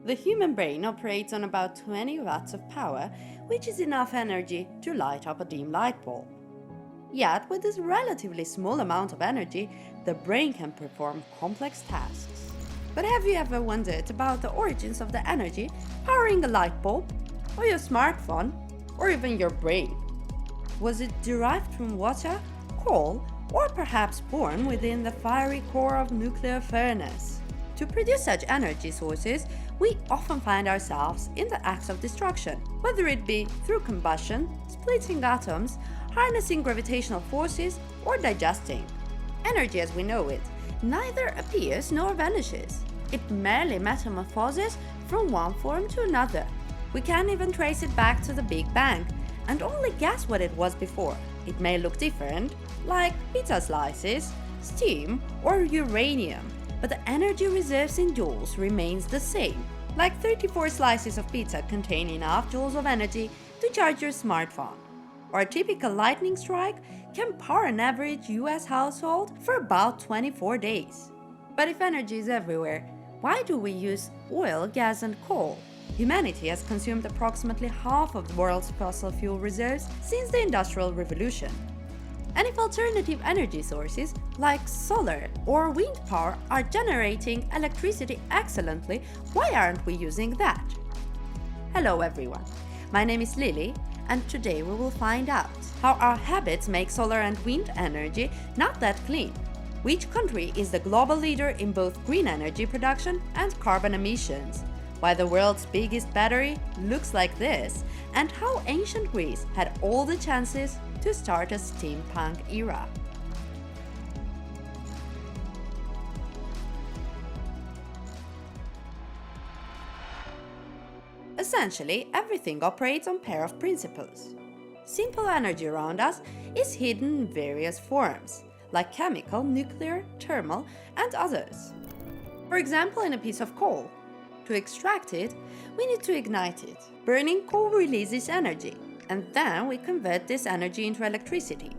The human brain operates on about 20 watts of power, which is enough energy to light up a dim light bulb. Yet, with this relatively small amount of energy, the brain can perform complex tasks. But have you ever wondered about the origins of the energy powering a light bulb, or your smartphone, or even your brain? Was it derived from water, coal, or perhaps born within the fiery core of nuclear furnace? To produce such energy sources, we often find ourselves in the acts of destruction, whether it be through combustion, splitting atoms, harnessing gravitational forces, or digesting. Energy as we know it neither appears nor vanishes. It merely metamorphoses from one form to another. We can't even trace it back to the Big Bang and only guess what it was before. It may look different, like pizza slices, steam, or uranium, but the energy reserves in joules remains the same. Like 34 slices of pizza contain enough joules of energy to charge your smartphone. Or a typical lightning strike can power an average US household for about 24 days. But if energy is everywhere, why do we use oil, gas, and coal? Humanity has consumed approximately half of the world's fossil fuel reserves since the Industrial Revolution. And if alternative energy sources like solar or wind power are generating electricity excellently, why aren't we using that? Hello everyone, my name is Lily, and today we will find out how our habits make solar and wind energy not that clean, which country is the global leader in both green energy production and carbon emissions, why the world's biggest battery looks like this, and how ancient Greece had all the chances to start a steampunk era. Essentially, everything operates on a pair of principles. Simple energy around us is hidden in various forms, like chemical, nuclear, thermal, and others. For example, in a piece of coal. To extract it, we need to ignite it. Burning coal releases energy, and then we convert this energy into electricity.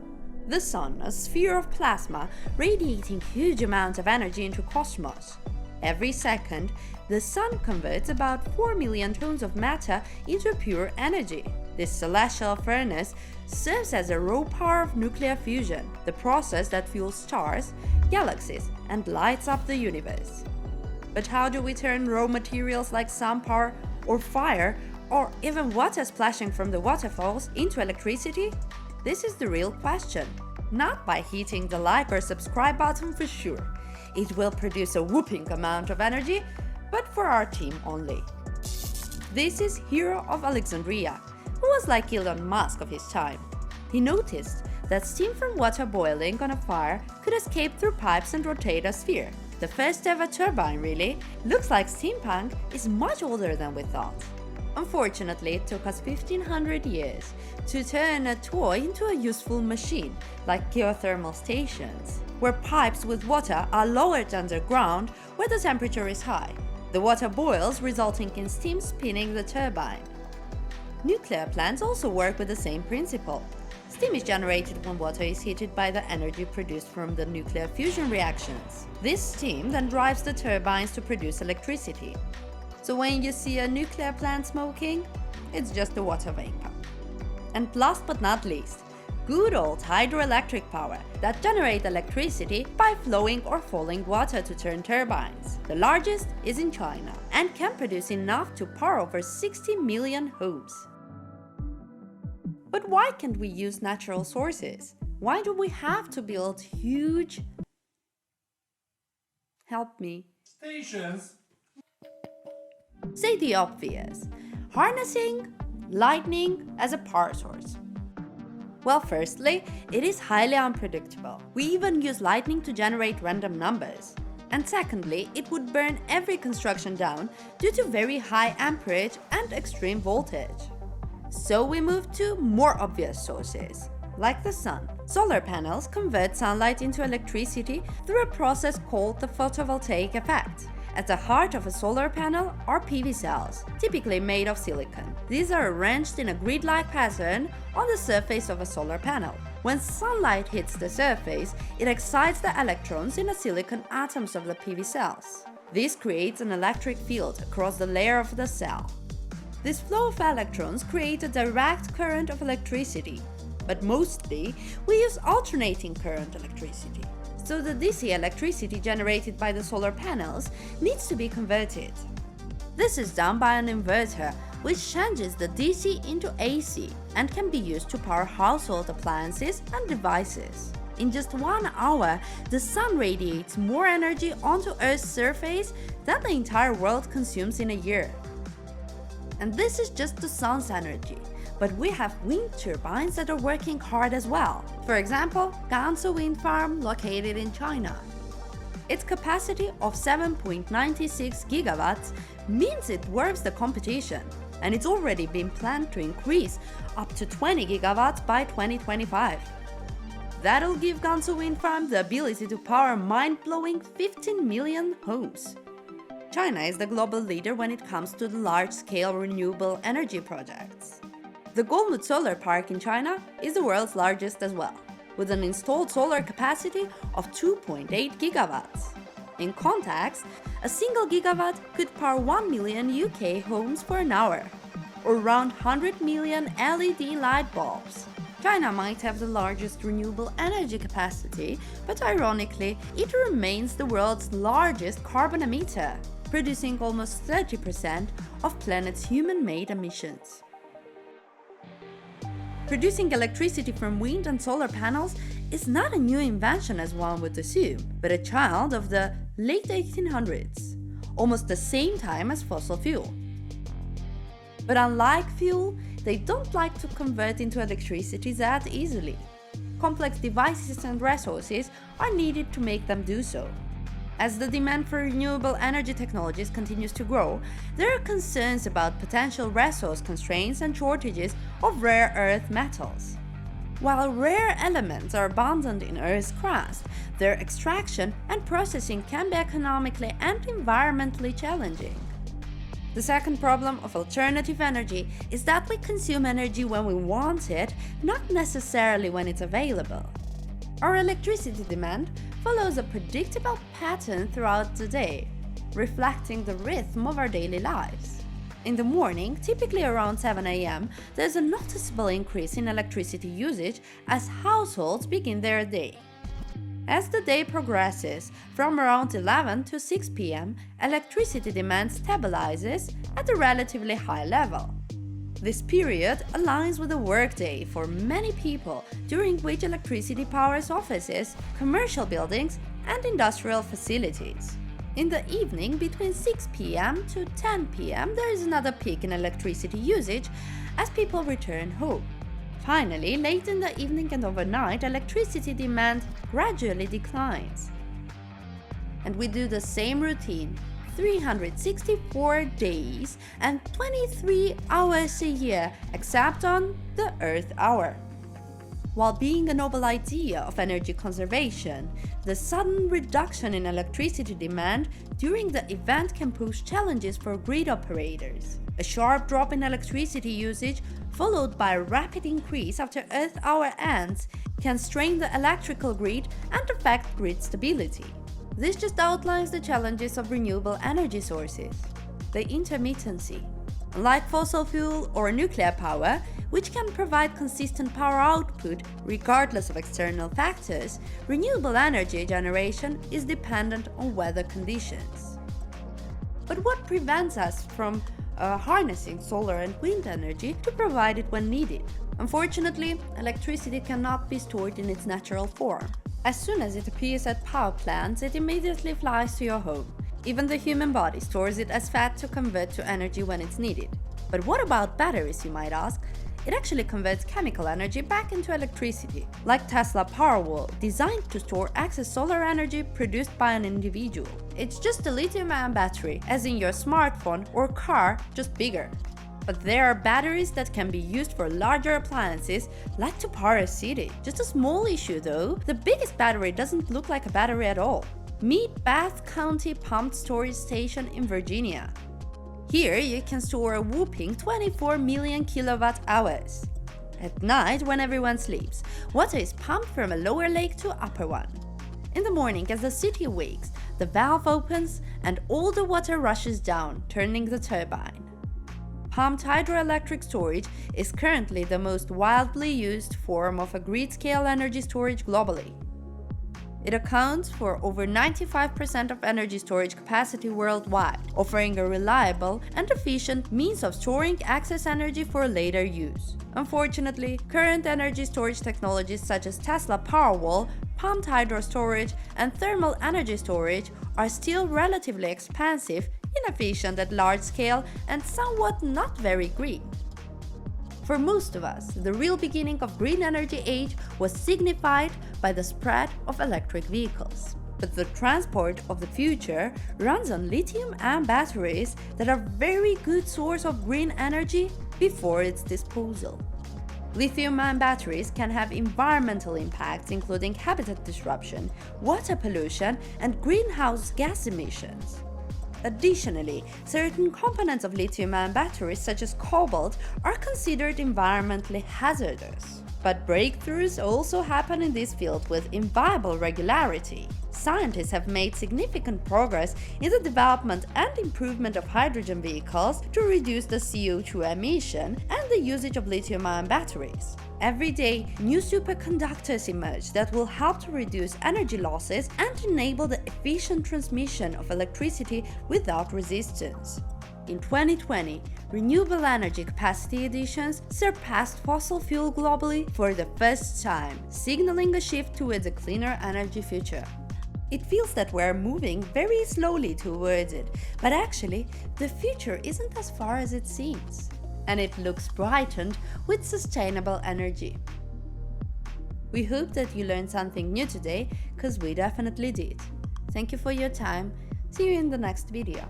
The sun, a sphere of plasma, radiating huge amounts of energy into cosmos. Every second, the sun converts about 4 million tons of matter into pure energy. This celestial furnace serves as a raw power of nuclear fusion, the process that fuels stars, galaxies, and lights up the universe. But how do we turn raw materials like sun power or fire, or even water splashing from the waterfalls, into electricity? This is the real question. Not by hitting the like or subscribe button for sure. It will produce a whopping amount of energy, but for our team only. This is Hero of Alexandria, who was like Elon Musk of his time. He noticed that steam from water boiling on a fire could escape through pipes and rotate a sphere. The first ever turbine, really. Looks like steampunk is much older than we thought. Unfortunately, it took us 1500 years to turn a toy into a useful machine, like geothermal stations, where pipes with water are lowered underground where the temperature is high. The water boils, resulting in steam spinning the turbine. Nuclear plants also work with the same principle. Steam is generated when water is heated by the energy produced from the nuclear fusion reactions. This steam then drives the turbines to produce electricity. So when you see a nuclear plant smoking, it's just the water vapor. And last but not least, good old hydroelectric power that generates electricity by flowing or falling water to turn turbines. The largest is in China and can produce enough to power over 60 million homes. But why can't we use natural sources? Why do we have to build huge... Help me. Stations. Say the obvious. Harnessing lightning as a power source. Well, firstly, it is highly unpredictable. We even use lightning to generate random numbers. And secondly, it would burn every construction down due to very high amperage and extreme voltage. So we move to more obvious sources, like the sun. Solar panels convert sunlight into electricity through a process called the photovoltaic effect. At the heart of a solar panel are PV cells, typically made of silicon. These are arranged in a grid-like pattern on the surface of a solar panel. When sunlight hits the surface, it excites the electrons in the silicon atoms of the PV cells. This creates an electric field across the layer of the cell. This flow of electrons creates a direct current of electricity, but mostly we use alternating current electricity. So the DC electricity generated by the solar panels needs to be converted. This is done by an inverter, which changes the DC into AC and can be used to power household appliances and devices. In just 1 hour, the sun radiates more energy onto Earth's surface than the entire world consumes in a year. And this is just the sun's energy, but we have wind turbines that are working hard as well. For example, Gansu wind farm located in China. Its capacity of 7.96 gigawatts means it dwarfs the competition, and it's already been planned to increase up to 20 gigawatts by 2025. That'll give Gansu wind farm the ability to power mind-blowing 15 million homes. China is the global leader when it comes to the large-scale renewable energy projects. The Gomut Solar Park in China is the world's largest as well, with an installed solar capacity of 2.8 gigawatts. In context, a single gigawatt could power 1 million UK homes for an hour, or around 100 million LED light bulbs. China might have the largest renewable energy capacity, but ironically, it remains the world's largest carbon emitter, producing almost 30% of planet's human-made emissions. Producing electricity from wind and solar panels is not a new invention as one would assume, but a child of the late 1800s, almost the same time as fossil fuel. But unlike fuel, they don't like to convert into electricity that easily. Complex devices and resources are needed to make them do so. As the demand for renewable energy technologies continues to grow, there are concerns about potential resource constraints and shortages of rare earth metals. While rare elements are abundant in Earth's crust, their extraction and processing can be economically and environmentally challenging. The second problem of alternative energy is that we consume energy when we want it, not necessarily when it's available. Our electricity demand follows a predictable pattern throughout the day, reflecting the rhythm of our daily lives. In the morning, typically around 7 a.m., there's a noticeable increase in electricity usage as households begin their day. As the day progresses, from around 11 to 6 p.m., electricity demand stabilizes at a relatively high level. This period aligns with a workday for many people, during which electricity powers offices, commercial buildings, and industrial facilities. In the evening, between 6 p.m. to 10 p.m., there is another peak in electricity usage as people return home. Finally, late in the evening and overnight, electricity demand gradually declines. And we do the same routine 364 days and 23 hours a year, except on the Earth hour. While being a noble idea of energy conservation, the sudden reduction in electricity demand during the event can pose challenges for grid operators. A sharp drop in electricity usage, followed by a rapid increase after Earth hour ends, can strain the electrical grid and affect grid stability. This just outlines the challenges of renewable energy sources. The intermittency. Unlike fossil fuel or nuclear power, which can provide consistent power output regardless of external factors, renewable energy generation is dependent on weather conditions. But what prevents us from harnessing solar and wind energy to provide it when needed? Unfortunately, electricity cannot be stored in its natural form. As soon as it appears at power plants, it immediately flies to your home. Even the human body stores it as fat to convert to energy when it's needed. But what about batteries, you might ask? It actually converts chemical energy back into electricity, like Tesla Powerwall, designed to store excess solar energy produced by an individual. It's just a lithium-ion battery, as in your smartphone or car, just bigger. But there are batteries that can be used for larger appliances, like to power a city. Just a small issue though, the biggest battery doesn't look like a battery at all. Meet Bath County Pumped Storage Station in Virginia. Here you can store a whopping 24 million kilowatt hours. At night, when everyone sleeps, water is pumped from a lower lake to upper one. In the morning, as the city awakes, the valve opens and all the water rushes down, turning the turbine. Pumped hydroelectric storage is currently the most widely used form of a grid-scale energy storage globally. It accounts for over 95% of energy storage capacity worldwide, offering a reliable and efficient means of storing excess energy for later use. Unfortunately, current energy storage technologies such as Tesla Powerwall, pumped hydro storage, and thermal energy storage are still relatively expensive, inefficient at large scale, and somewhat not very green. For most of us, the real beginning of green energy age was signified by the spread of electric vehicles. But the transport of the future runs on lithium-ion batteries that are a very good source of green energy before its disposal. Lithium-ion batteries can have environmental impacts including habitat disruption, water pollution, and greenhouse gas emissions. Additionally, certain components of lithium-ion batteries such as cobalt are considered environmentally hazardous. But breakthroughs also happen in this field with inviolable regularity. Scientists have made significant progress in the development and improvement of hydrogen vehicles to reduce the CO2 emission and the usage of lithium-ion batteries. Every day, new superconductors emerge that will help to reduce energy losses and enable the efficient transmission of electricity without resistance. In 2020, renewable energy capacity additions surpassed fossil fuel globally for the first time, signaling a shift towards a cleaner energy future. It feels that we're moving very slowly towards it, but actually, the future isn't as far as it seems. And it looks brightened with sustainable energy. We hope that you learned something new today, because we definitely did. Thank you for your time. See you in the next video.